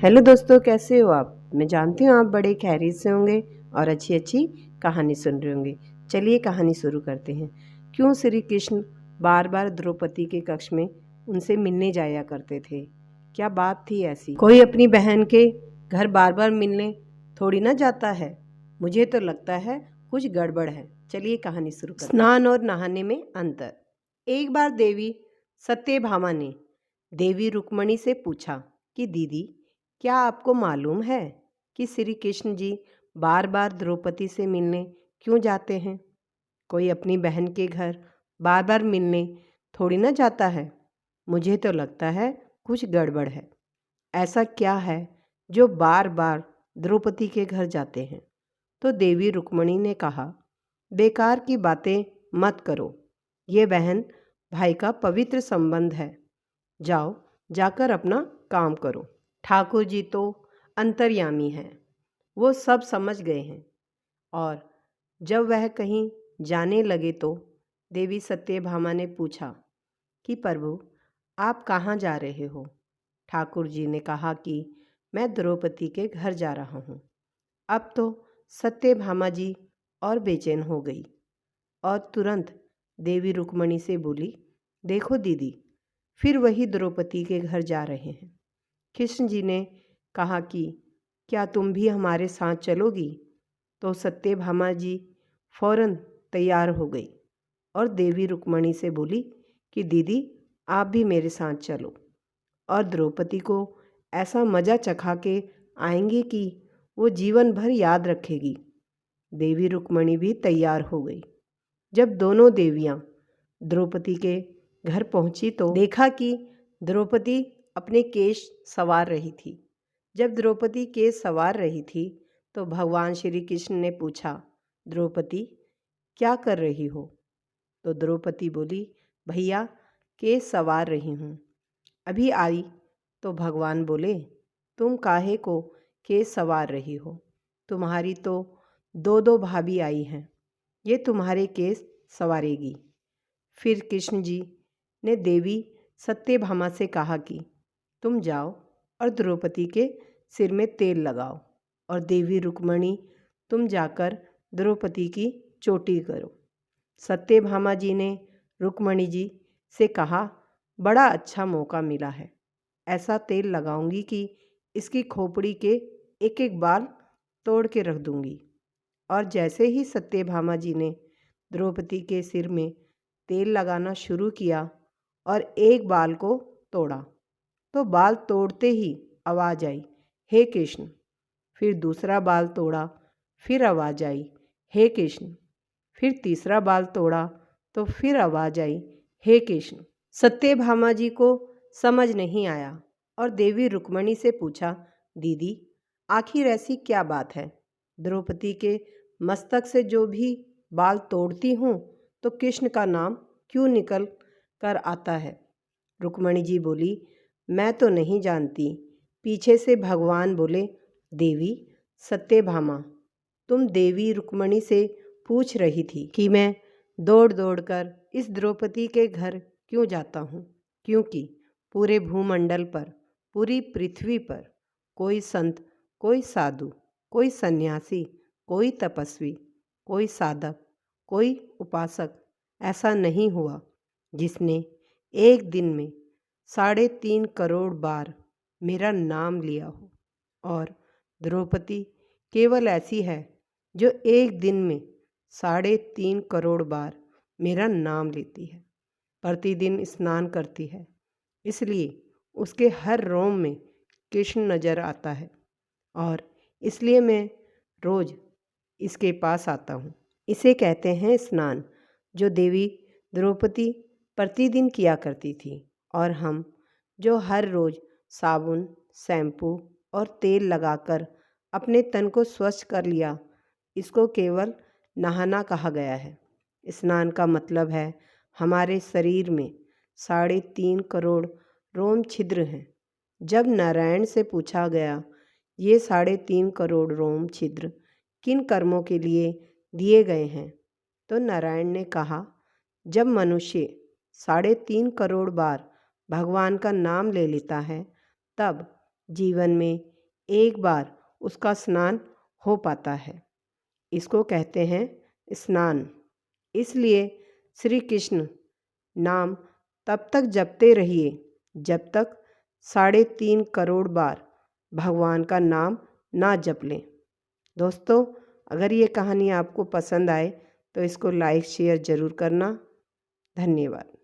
Hello दोस्तों, कैसे हो आप। मैं जानती हूँ आप बड़े खैरियत से होंगे और अच्छी अच्छी कहानी सुन रहे होंगे। चलिए कहानी शुरू करते हैं। क्यों श्री कृष्ण बार बार द्रौपदी के कक्ष में उनसे मिलने जाया करते थे? क्या बात थी ऐसी? कोई अपनी बहन के घर बार बार मिलने थोड़ी ना जाता है। मुझे तो लगता है कुछ गड़बड़ है। चलिए कहानी शुरू करते हैं। स्नान और नहाने में अंतर। एक बार देवी सत्यभामा ने देवी रुक्मणी से पूछा कि दीदी, क्या आपको मालूम है कि श्री कृष्ण जी बार बार द्रौपदी से मिलने क्यों जाते हैं? कोई अपनी बहन के घर बार बार मिलने थोड़ी ना जाता है। मुझे तो लगता है कुछ गड़बड़ है। ऐसा क्या है जो बार बार द्रौपदी के घर जाते हैं? तो देवी रुक्मणी ने कहा, बेकार की बातें मत करो। ये बहन भाई का पवित्र संबंध है। जाओ, जाकर अपना काम करो। ठाकुर जी तो अंतर्यामी हैं, वो सब समझ गए हैं। और जब वह कहीं जाने लगे तो देवी सत्यभामा ने पूछा कि प्रभु, आप कहाँ जा रहे हो? ठाकुर जी ने कहा कि मैं द्रौपदी के घर जा रहा हूँ। अब तो सत्यभामा जी और बेचैन हो गई और तुरंत देवी रुक्मणी से बोली, देखो दीदी, फिर वही द्रौपदी के घर जा रहे हैं। कृष्ण जी ने कहा कि क्या तुम भी हमारे साथ चलोगी? तो सत्यभामा जी फौरन तैयार हो गई और देवी रुक्मणी से बोली कि दीदी, आप भी मेरे साथ चलो और द्रौपदी को ऐसा मज़ा चखा के आएंगे कि वो जीवन भर याद रखेगी। देवी रुक्मणी भी तैयार हो गई। जब दोनों देवियाँ द्रौपदी के घर पहुंची तो देखा कि द्रौपदी अपने केश संवार रही थी। जब द्रौपदी केश संवार रही थी तो भगवान श्री कृष्ण ने पूछा, द्रौपदी, क्या कर रही हो? तो द्रौपदी बोली, भैया, केश संवार रही हूँ। अभी आई। तो भगवान बोले, तुम काहे को केश संवार रही हो? तुम्हारी तो दो दो भाभी आई हैं, ये तुम्हारे केस संवारेगी। फिर कृष्ण जी ने देवी सत्यभामा से कहा कि तुम जाओ और द्रौपदी के सिर में तेल लगाओ, और देवी रुक्मणी, तुम जाकर द्रौपदी की चोटी करो। सत्यभामा जी ने रुक्मणी जी से कहा, बड़ा अच्छा मौका मिला है। ऐसा तेल लगाऊंगी कि इसकी खोपड़ी के एक एक बाल तोड़ के रख दूंगी। और जैसे ही सत्यभामा जी ने द्रौपदी के सिर में तेल लगाना शुरू किया और एक बाल को तोड़ा, तो बाल तोड़ते ही आवाज़ आई, हे कृष्ण। फिर दूसरा बाल तोड़ा, फिर आवाज़ आई, हे कृष्ण। फिर तीसरा बाल तोड़ा तो फिर आवाज़ आई, हे कृष्ण। सत्यभामा जी को समझ नहीं आया और देवी रुक्मणी से पूछा, दीदी, आखिर ऐसी क्या बात है? द्रौपदी के मस्तक से जो भी बाल तोड़ती हूँ तो कृष्ण का नाम क्यों निकल कर आता है? रुक्मणी जी बोली, मैं तो नहीं जानती। पीछे से भगवान बोले, देवी सत्यभामा, तुम देवी रुक्मणी से पूछ रही थी कि मैं दौड़ दौड़ कर इस द्रौपदी के घर क्यों जाता हूँ, क्योंकि पूरे भूमंडल पर, पूरी पृथ्वी पर कोई संत, कोई साधु, कोई सन्यासी, कोई तपस्वी, कोई साधक, कोई उपासक ऐसा नहीं हुआ जिसने एक दिन में 3.5 करोड़ बार मेरा नाम लिया हो। और द्रौपदी केवल ऐसी है जो एक दिन में 3.5 करोड़ बार मेरा नाम लेती है, प्रतिदिन स्नान करती है, इसलिए उसके हर रोम में कृष्ण नजर आता है और इसलिए मैं रोज इसके पास आता हूँ। इसे कहते हैं स्नान, जो देवी द्रौपदी प्रतिदिन किया करती थी। और हम जो हर रोज साबुन, शैम्पू और तेल लगाकर अपने तन को स्वच्छ कर लिया, इसको केवल नहाना कहा गया है। स्नान का मतलब है हमारे शरीर में 3.5 करोड़ रोम छिद्र हैं। जब नारायण से पूछा गया, ये 3.5 करोड़ रोम छिद्र किन कर्मों के लिए दिए गए हैं, तो नारायण ने कहा, जब मनुष्य 3.5 करोड़ बार भगवान का नाम ले लेता है, तब जीवन में एक बार उसका स्नान हो पाता है। इसको कहते हैं स्नान। इसलिए श्री कृष्ण नाम तब तक जपते रहिए जब तक 3.5 करोड़ बार भगवान का नाम ना जप लें। दोस्तों, अगर ये कहानी आपको पसंद आए तो इसको लाइक शेयर ज़रूर करना। धन्यवाद।